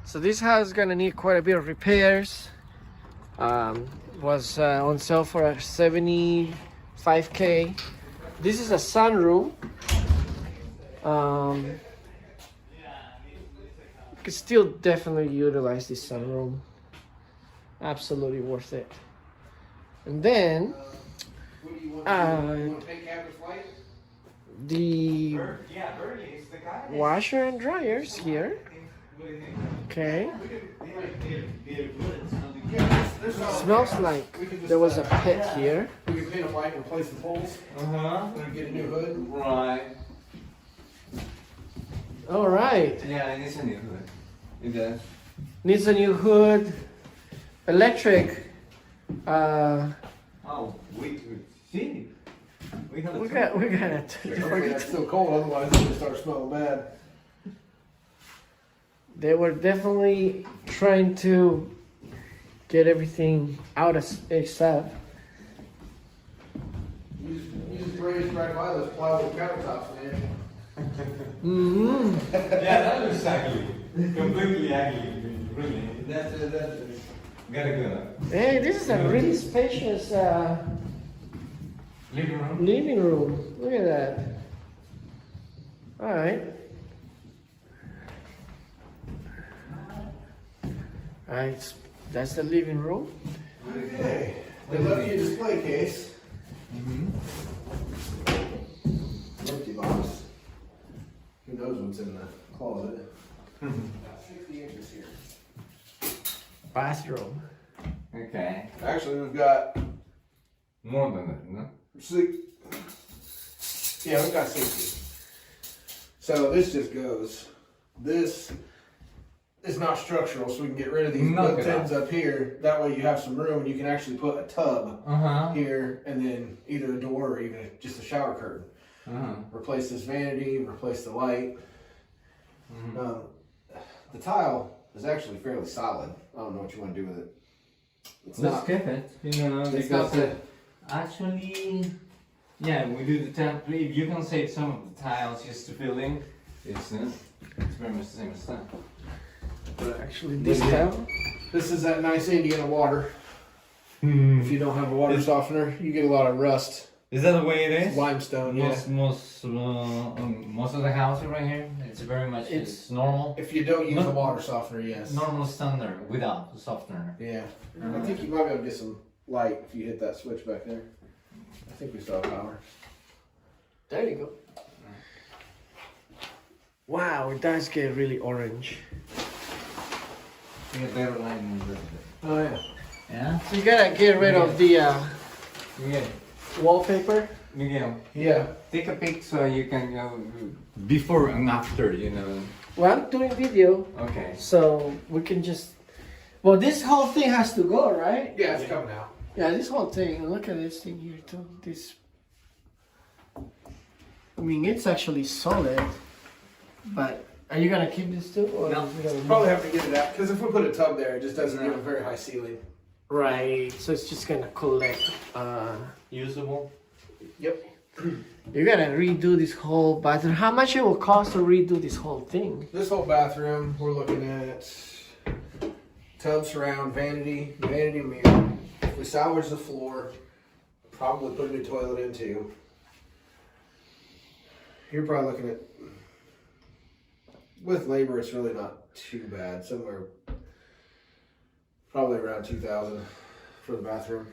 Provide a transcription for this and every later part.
So this house is gonna need quite a bit of repairs. Was on sale for $75K. This is a sunroom. You could still definitely utilize this sunroom. Absolutely worth it. And then the washer and dryers here. Okay. Smells like there was a pit here. We can paint a white and replace the poles. Get a new hood. Right. All right. Yeah, it needs a new hood. It does. Needs a new hood. Electric. Oh, we see. We got We got it. Hopefully it's still cold, otherwise it's gonna start smelling bad. They were definitely trying to get everything out of ASAP. You just raised right by those plywood countertops, man. Mm-hmm. Yeah, that looks ugly. Completely ugly. Really. That's gotta go. Hey, this is a really spacious Living room. living room. Look at that. All right. All right, that's the living room. Okay. They left you a display case. Empty box. Who knows what's in the closet? About 60 inches here. Bathroom. Okay. Actually, we've got More than that, no? 6. Yeah, we've got 60. So this just goes. This is not structural, so we can get rid of these Knock it built-ins out. up here. That way you have some room and you can actually put a tub here and then either a door or even just a shower curtain. Replace this vanity, replace the light. The tile is actually fairly solid. I don't know what you want to do with it. It's Let's not. skip it. You know, It's because not actually, yeah, we do the tile. If you can save some of the tiles just to fill in, it's very much the same as that. But Actually, this tile. this is that nice Indiana water. If you don't have a water softener, you get a lot of rust. Is that the way it is? Limestone, yeah. Most of the houses right here, it's very much it's normal. If you don't use No. a water softener, yes. Normal standard without the softener. Yeah. I think you might be able to get some light if you hit that switch back there. I think we still have power. There you go. Wow, it does get really orange. You get better lighting. Oh yeah. Yeah? So you gotta get rid of the Miguel, wallpaper. Yeah. take a pic so you can go before and after, you know. Well, I'm doing video, Okay. so we can just. Well, this whole thing has to go, right? Yeah, it's coming out. Yeah, this whole thing. Look at this thing here too. This. I mean, it's actually solid, but are you gonna keep this too? Or No. is it gonna Probably have to get it out because if we put a tub there, it just doesn't give a very high ceiling. Right. So it's just gonna collect. Usable? Yep. You're gonna redo this whole bathroom. How much it will cost to redo this whole thing? This whole bathroom, we're looking at tub surround, vanity mirror. If we salvage the floor, probably put a new toilet in too. You're probably looking at, with labor, it's really not too bad. Somewhere, probably around 2,000 for the bathroom.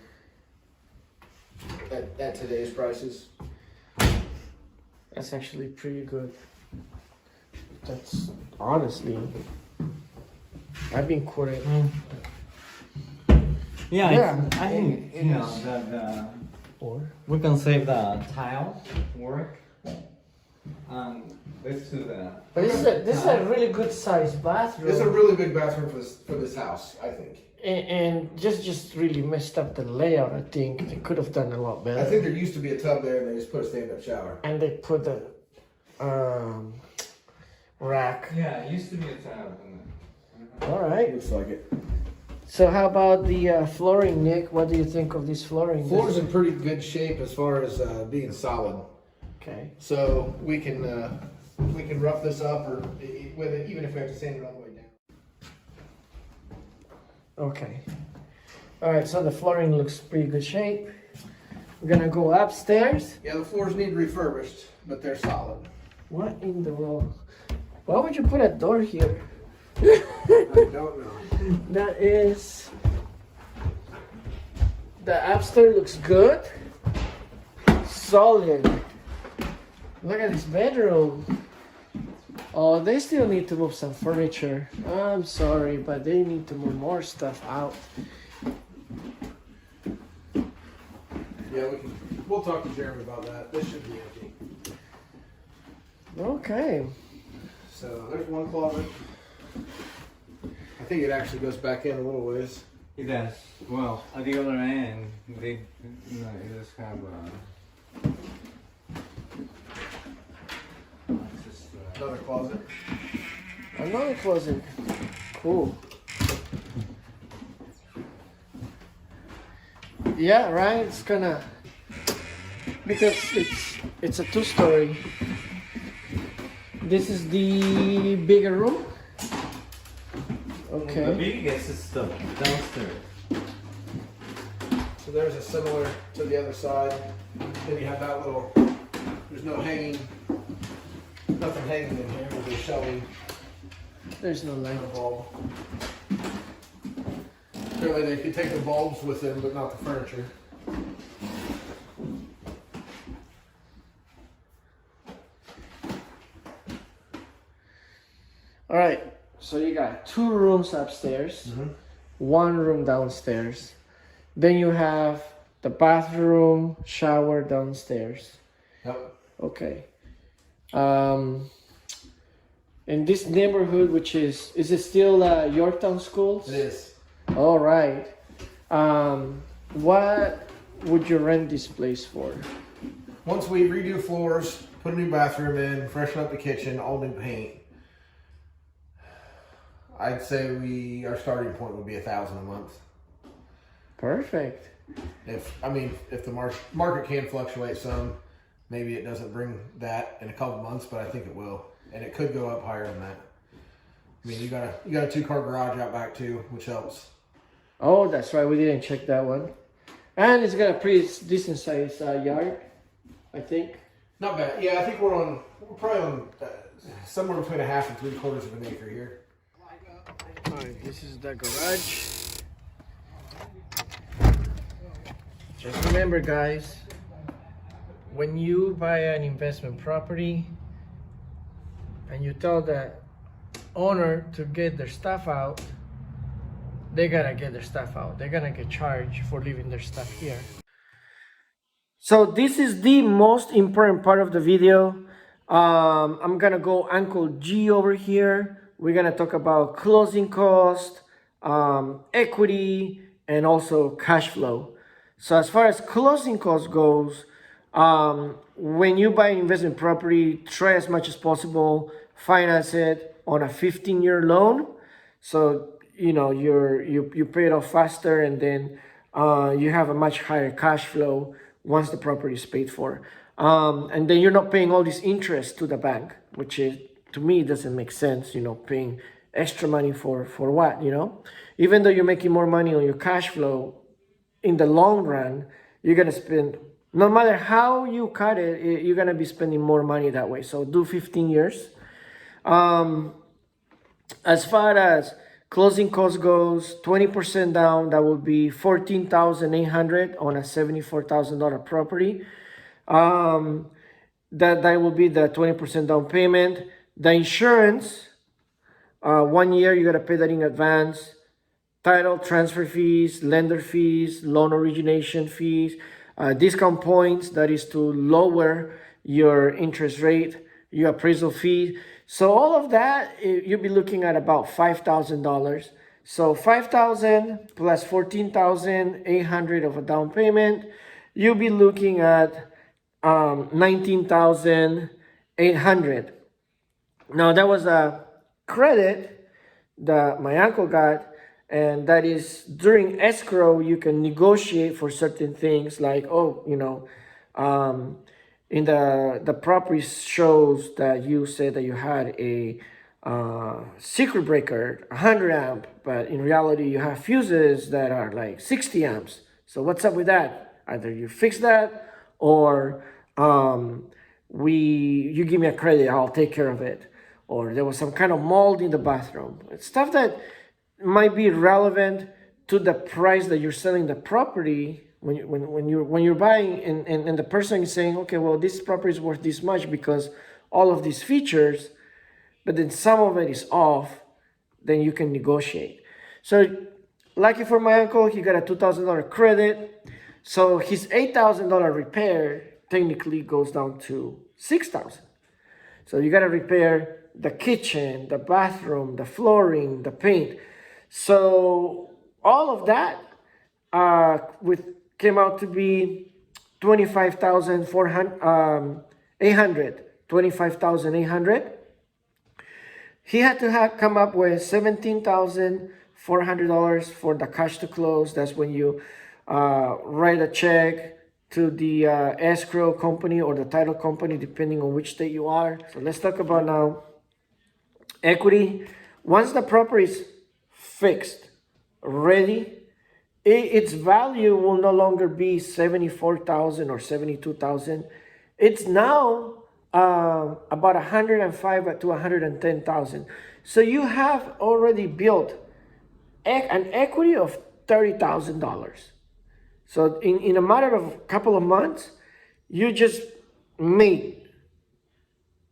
At today's prices. That's actually pretty good. That's honestly, I've been quoted. Yeah, Yeah, I think it you know is. that Or we can save the tile work. Let's do that. but this is a really good sized bathroom. It's a really big bathroom for this house, I think. and just really messed up the layout. I think they could have done a lot better. I think there used to be a tub there and they just put a stand-up shower. And they put the rack. Yeah, it used to be a tile. All right. Looks like it. So how about the flooring, Nick? What do you think of this flooring? Floor's in pretty good shape as far as being solid. Okay. So we can rough this up or with it, even if we have to sand it all the way down. Okay. All right, so the flooring looks pretty good shape. We're gonna go upstairs. Yeah, the floors need refurbished, but they're solid. What in the world? Why would you put a door here? I don't know. That is... The upstairs looks good. Solid. Look at this bedroom. Oh, they still need to move some furniture. I'm sorry, but they need to move more stuff out. Yeah, we'll talk to Jeremy about that. This should be empty. Okay. So there's one closet. I think it actually goes back in a little ways. It does. Well, at the other end, it does have Another closet. Another closet. Cool. Yeah, right. It's gonna because it's a two-story. This is the bigger room. Okay. The biggest is the downstairs. So there's a similar to the other side. Then you have that little. There's no hanging. Nothing hanging in here. There's a shelving. There's no light. A bulb. Apparently they could take the bulbs with them, but not the furniture. All right. So you got 2 rooms upstairs, 1 room downstairs. Then you have the bathroom, shower downstairs. Yep. Okay. In this neighborhood, which is it still Yorktown Schools? It is. All right. What would you rent this place for? Once we redo floors, put a new bathroom in, freshen up the kitchen, all new paint, I'd say our starting point would be $1,000 a month. Perfect. If the market can fluctuate some, maybe it doesn't bring that in a couple months, but I think it will, and it could go up higher than that. I mean, you got a 2-car garage out back too, which helps. Oh, that's right. We didn't check that one. And it's got a pretty decent sized yard, I think. Not bad. Yeah, I think we're probably on somewhere between 1/2 and 3/4 of an acre here. Alright, this is the garage. Just remember, guys, when you buy an investment property and you tell the owner to get their stuff out, they gotta get their stuff out. They're gonna get charged for leaving their stuff here. So this is the most important part of the video. I'm gonna go Uncle G over here. We're gonna talk about closing cost, equity, and also cash flow. So as far as closing cost goes, when you buy an investment property, try as much as possible finance it on a 15-year loan. So you pay it off faster, and then you have a much higher cash flow once the property is paid for. And then you're not paying all this interest to the bank, which is, to me, doesn't make sense, paying extra money for what, Even though you're making more money on your cash flow, in the long run, you're going to spend, no matter how you cut it, you're going to be spending more money that way. So do 15 years. As far as closing cost goes, 20% down, that would be $14,800 on a $74,000 property. That will be the 20% down payment. The insurance, 1 year, you got to pay that in advance. Title transfer fees, lender fees, loan origination fees, discount points, that is to lower your interest rate, your appraisal fee. So all of that, you'll be looking at about $5,000. So $5,000 plus $14,800 of a down payment, you'll be looking at $19,800. Now that was a credit that my uncle got, and that is during escrow you can negotiate for certain things like, in the property shows that you said that you had a circuit breaker 100 amp, but in reality you have fuses that are like 60 amps. So what's up with that? Either you fix that, or you give me a credit, I'll take care of it. Or there was some kind of mold in the bathroom. It's stuff that might be relevant to the price that you're selling the property when you're buying, and the person is saying, okay, well, this property is worth this much because all of these features, but then some of it is off, then you can negotiate. So lucky for my uncle, he got a $2,000 credit. So his $8,000 repair technically goes down to $6,000. So you got to repair the kitchen, the bathroom, the flooring, the paint. So all of that came out to be $25,800. He had to come up with $17,400 for the cash to close. That's when you write a check to the escrow company or the title company, depending on which state you are. So let's talk about now equity. Once the property is fixed, ready, its value will no longer be $74,000 or $72,000. It's now about $105,000 to $110,000. So you have already built an equity of $30,000. So in a matter of a couple of months, you just made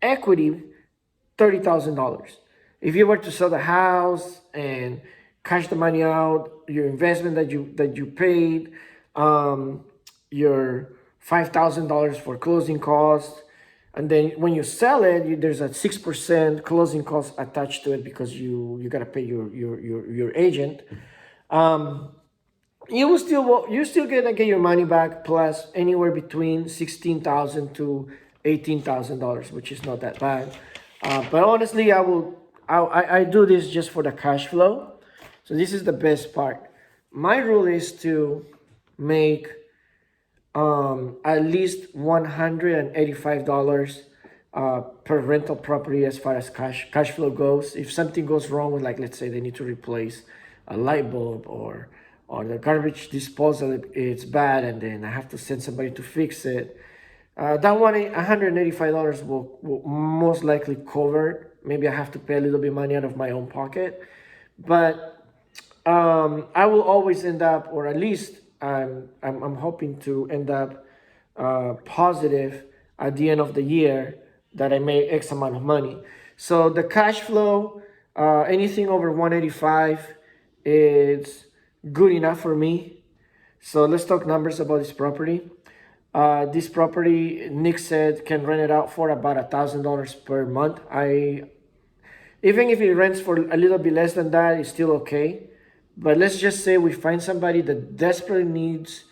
equity $30,000. If you were to sell the house and cash the money out, your investment that you paid, your $5,000 for closing costs, and then when you sell it, there's a 6% closing cost attached to it because you gotta pay your agent. You're still gonna get your money back plus anywhere between $16,000 to $18,000, which is not that bad. But honestly, I do this just for the cash flow. So this is the best part. My rule is to make at least $185 per rental property as far as cash flow goes. If something goes wrong with, like, let's say they need to replace a light bulb or the garbage disposal, it's bad, and then I have to send somebody to fix it. That $185 will most likely cover. Maybe I have to pay a little bit of money out of my own pocket, but I will always end up, or at least I'm hoping to end up positive at the end of the year that I made X amount of money. So the cash flow, anything over 185 is good enough for me. So let's talk numbers about this property. This property, Nick said, can rent it out for about $1,000 per month. Even if it rents for a little bit less than that, it's still okay. But let's just say we find somebody that desperately needs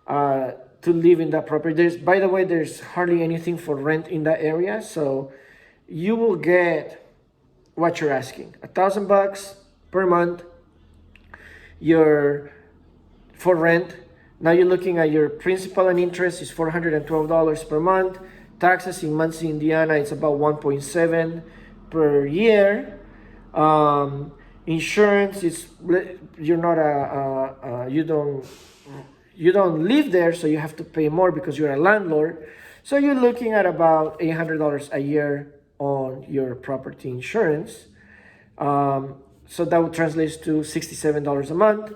to live in that property. By the way, there's hardly anything for rent in that area, so you will get what you're asking: $1,000 per month. For rent. Now you're looking at your principal and interest is $412 per month. Taxes in Muncie, Indiana, it's about 1.7 per year. Insurance is, you don't live there, so you have to pay more because you're a landlord. So you're looking at about $800 a year on your property insurance. So that would translate to $67 a month.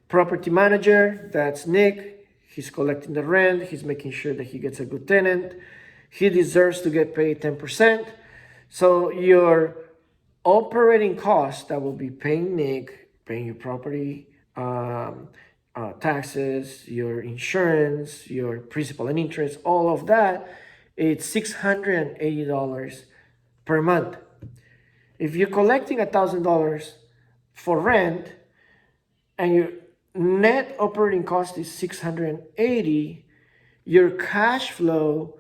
Property manager, that's Nick. He's collecting the rent. He's making sure that he gets a good tenant. He deserves to get paid 10%. So your operating costs that will be paying Nick, paying your property taxes, your insurance, your principal and interest, all of that, it's $680 per month. If you're collecting $1,000 for rent and your net operating cost is $680, your cash flow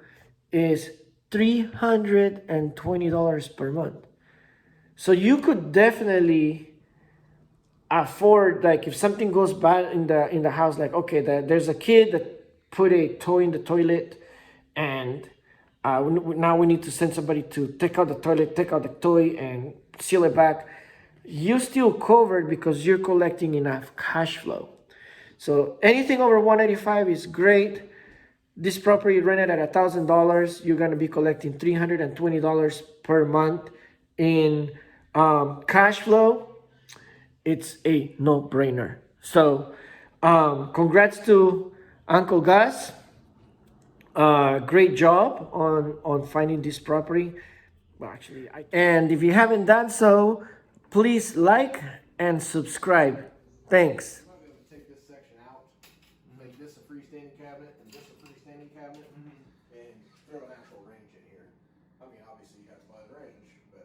is $320 per month. So you could definitely afford, like, if something goes bad in the house, like, okay, there's a kid that put a toy in the toilet, and now we need to send somebody to take out the toilet, take out the toy, and seal it back, you still covered because you're collecting enough cash flow. So anything over 185 is great. This property rented at $1,000, you're gonna be collecting $320 per month in cash flow. It's a no-brainer. So congrats to Uncle Gus. Great job on finding this property. Well, actually, and if you haven't done so, please like and subscribe. Thanks. I'm going to take this section out, make this a freestanding cabinet, and this a freestanding cabinet, and throw an actual range in here. I mean, obviously you have to buy the range, but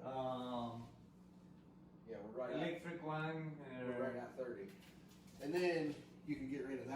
yeah, we're right electric one. we're right at 30. And then you can get rid of that.